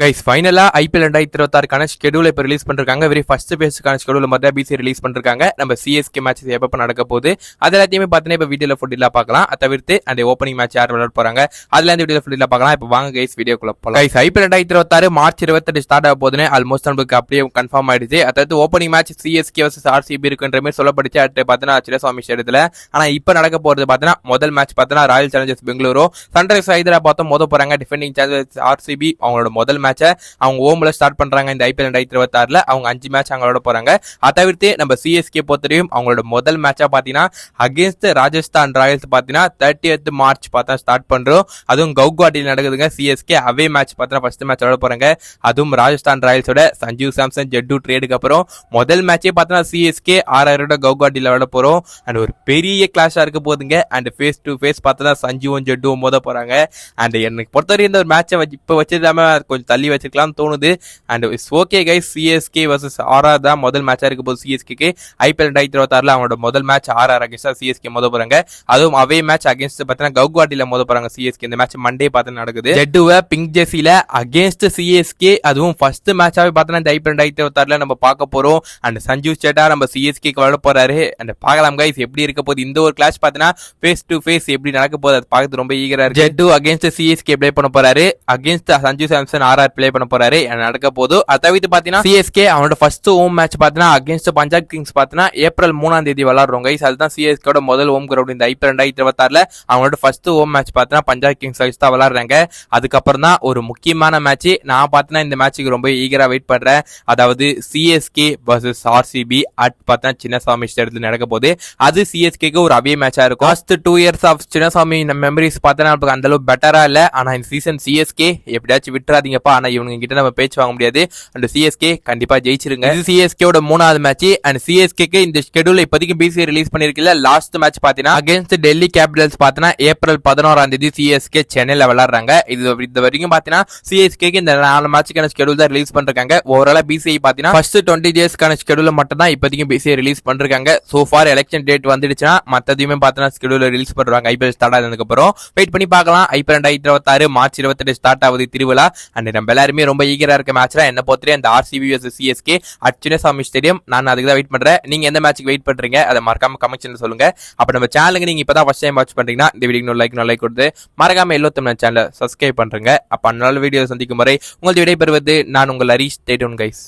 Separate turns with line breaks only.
Guys ஃபைனலா IPL 2026 schedule இப்ப release பண்ணிருக்காங்க. வெரி ஃபர்ஸ்ட் பேஸ்க்கான ஷெட்யூல் மாதிரி பிசி ரிலீஸ் பண்ணிருக்காங்க. நம்ம சிஎஸ்கே மேட்சஸ் எப்ப நடக்க போகுது அது எல்லாத்தையுமே பார்த்தீங்கன்னா இப்ப வீடியோல ஃபுல்லா பார்க்கலாம். அதை தவிர்த்து அந்த ஓப்பனிங் மேட்ச் யார் விளையாட போறாங்க அதுல இந்த வீடியோ ஃபுல்லா பார்க்கலாம். இப்ப வாங்க கைஸ் வீடியோக்குள்ள போலாம். கைஸ் ஐபிஎல் 2026 மார்ச் 28 ஸ்டார்ட் ஆக போதுன்னு ஆல்மோஸ்ட் நமக்கு அப்படியே கன்ஃபார்ம் ஆயிடுச்சு. அதாவது opening match CSK versus RCB இருக்குன்ற மாதிரி சொல்லப்படுச்சு. அடுத்து பார்த்தீங்கன்னா சின்னசாமி ஸ்டேடியத்துல. ஆனா இப்ப நடக்க போறது பார்த்தீங்கன்னா முதல் மேட்ச் பார்த்தீங்கன்னா Royal Challengers Bengaluru sunrise Hyderabad மோத போறாங்க. டிஃபெண்டிங் சாம்பியன்ஸ் ஆர்சிபி அவங்களோட முதல் மேட்சை அவங்க ஹோம்ல ஸ்டார்ட் பண்றாங்க. இந்த ஐபிஎல் 2026 அவங்க 5 மேட்ச் அவங்களோட போறாங்க. அதை தவிர்த்து நம்ம சிஎஸ்கே பொறுத்தவரையும் அவங்களோட முதல் மேட்சா பாத்தீங்கன்னா அகேன்ஸ்ட் ராஜஸ்தான் ராயல்ஸ் பாத்தீங்கன்னா 30th மார்ச் பார்த்தா ஸ்டார்ட் பண்றோம். அதுவும் கவுகாட்டியில் நடக்குதுங்க. சிஎஸ்கே அவே மேட்ச் பார்த்தா ஃபர்ஸ்ட் மேட்ச் விளையாட போறாங்க. அதுவும் ராஜஸ்தான் ராயல்ஸோட சஞ்சு சாம்சன் ஜட்டு ட்ரேடுக்கு அப்புறம் முதல் மேட்சே பார்த்தீங்கன்னா சிஎஸ்கே ஆர்ஆரோட கவுகாட்டியில் விளையாட போறோம். அண்ட் ஒரு பெரிய கிளாஷா இருக்க போதுங்க. அண்ட் ஃபேஸ் டு ஃபேஸ் பார்த்தா சஞ்சுவும் ஜட்டுவும் மோத போறாங்க. அண்ட் எனக்கு பொறுத்தவரை இந்த ஒரு மேட்சை இப்ப வச்சிருந்தாம கொஞ்சம் தள்ளி வச்சிருக்கலாம் தோணுது. And it's okay guys. CSK versus RR தான் முதல் மேட்சா இருக்க போது. சிஎஸ்கே ஐபிஎல் 2026 அவங்களோட முதல் மேட்ச் ஆர்ஆர் அகேன்ஸ்டா சிஎஸ்கே மோத போறாங்க. அதுவும் அவே மேட்ச் அகேன்ஸ்ட் பார்த்தீங்கன்னா கவுகாட்டில மோத போறாங்க சிஎஸ்கே. இந்த மேட்ச் மண்டே பார்த்தீங்கன்னா நடக்குது. ஜெட்டுவ பிங்க் ஜெர்சில அகேன்ஸ்ட் சிஎஸ்கே அதுவும் ஃபர்ஸ்ட் மேட்சாவே பார்த்தீங்கன்னா இந்த ஐபிஎல் 2026 நம்ம பார்க்க போறோம். அண்ட் சஞ்சு சேட்டா நம்ம சிஎஸ்கே விளையாட போறாரு. அண்ட் பார்க்கலாம் கைஸ் எப்படி இருக்க போகுது. இந்த ஒரு கிளாஷ் பார்த்தீங்கன்னா ஃபேஸ் டு ஃபேஸ் எப்படி நடக்க போகுது அது பார்க்கறது ரொம்ப ஈகரா இருக்கு. ஜெட்டு அகேன்ஸ்ட் சிஎஸ்கே பிளே பண்ண போறாரு. Against Sanju Samson RR play பண்ண போறாரு. நடக்க போது அதை தவிர்த்து பாத்தீங்கன்னா சிஎஸ்கே அவனோட ஃபர்ஸ்ட் ஹோம் மேட்ச் பாத்தீங்கன்னா அகேன்ஸ்ட் பஞ்சாப் கிங்ஸ் பாத்தீங்கன்னா ஏப்ரல் 3ஆம் தேதி விளையாடுறோம் கைஸ். அதுதான் சிஎஸ்கேட முதல் ஹோம் கிரவுண்ட் இந்த ஐபிஎல் 2026 அவங்களோட ஃபர்ஸ்ட் ஹோம் மேட்ச் பாத்தீங்கன்னா பஞ்சாப் கிங்ஸ் வச்சு தான் விளையாடுறாங்க. அதுக்கப்புறம் தான் ஒரு முக்கியமான மேட்ச் நான் பாத்தீங்கன்னா இந்த மேட்சுக்கு ரொம்ப ஈகரா வெயிட் பண்றேன். அதாவது சிஎஸ்கே வர்சஸ் ஆர்சிபி அட் பார்த்தீங்கன்னா சின்னசாமி ஸ்டேடியத்தில் நடக்க போது. அது சிஎஸ்கேக்கு ஒரு அவே மேட்சா இருக்கும். Last 2 years of Chinnaswamy memories பார்த்தீங்கன்னா அந்த அளவுக்கு பெட்டரா இல்ல. ஆனா இந்த சீசன் சிஎஸ்கே எப்படியாச்சும் விட்டுறாதீங்கப்பா. ஆனா இவங்க கிட்ட நம்ம பேச்சு வாங்க முடியாது. அண்ட் சிஎஸ்கே கண்டிப்பா ஜெயிச்சிருங்க. இது சிஎஸ்கேவோட 3வது மேட்ச். அண்ட் சிஎஸ்கேக்கு இந்த ஷெட்யூல் இப்போதைக்கு பிசி ரிலீஸ் பண்ணிருக்கல. லாஸ்ட் மேட்ச் பாத்தீங்கன்னா அகேன்ஸ்ட் டெல்லி கேபிட்டல்ஸ் பாத்தீங்கன்னா ஏப்ரல் 11ஆம் தேதி சிஎஸ்கே சென்னையில விளையாடுறாங்க. இது வரைக்கும் பாத்தீங்கன்னா சிஎஸ்கேக்கு இந்த 4 மேட்சுக்கான ஷெட்யூல் தான் ரிலீஸ் பண்றாங்க. ஓவராலா பிசிஐ பாத்தீங்கன்னா ஃபர்ஸ்ட் 20 டேஸ்க்கான ஷெட்யூல் மட்டும் தான் இப்போதைக்கு பிசிஐ ரிலீஸ் பண்றாங்க. சோ ஃபார் எலெக்ஷன் டேட் வந்துடுச்சுன்னா மத்ததையுமே பாத்தீங்கன்னா ஷெட்யூல் ரிலீஸ் பண்றாங்க. ஐபிஎல் ஸ்டார்ட் ஆனதுக்கு அப்புறம் வெயிட் பண்ணி பார்க்கலாம். ஐபிஎல் 2026 மார்ச் 28 ஸ்டார்ட் ஆகுது திருவிழா. அண்ட் நம்ம எல்லாருமே ரொம்ப ஈகரா இருக்க மேட்ச்ல என்ன பொறுத்தவரை அந்த RCB versus CSK at Chinnasamy stadium. நான் அதுக்கு தான் வெயிட் பண்றேன். நீங்க எந்த மேட்சுக்கு வெயிட் பண்றீங்க அதை மறக்காம கமெண்ட்ஸ்ல சொல்லுங்க. அப்ப நம்ம சேனலுக்கு நீங்க இப்பதான் ஃபர்ஸ்ட் டைம் வாட்ச் பண்றீங்கன்னா இந்த வீடியோக்கு லைக் கொடுத்து மறக்காம எல்லாத்தையும் நம்ம சேனலை சப்ஸ்கிரைப் பண்றீங்க. அப்ப நல்ல வீடியோ சந்திக்கும் வரை உங்கள் விடைபெறுவது நான் உங்கள் ஹரிஷ். Stay tune guys.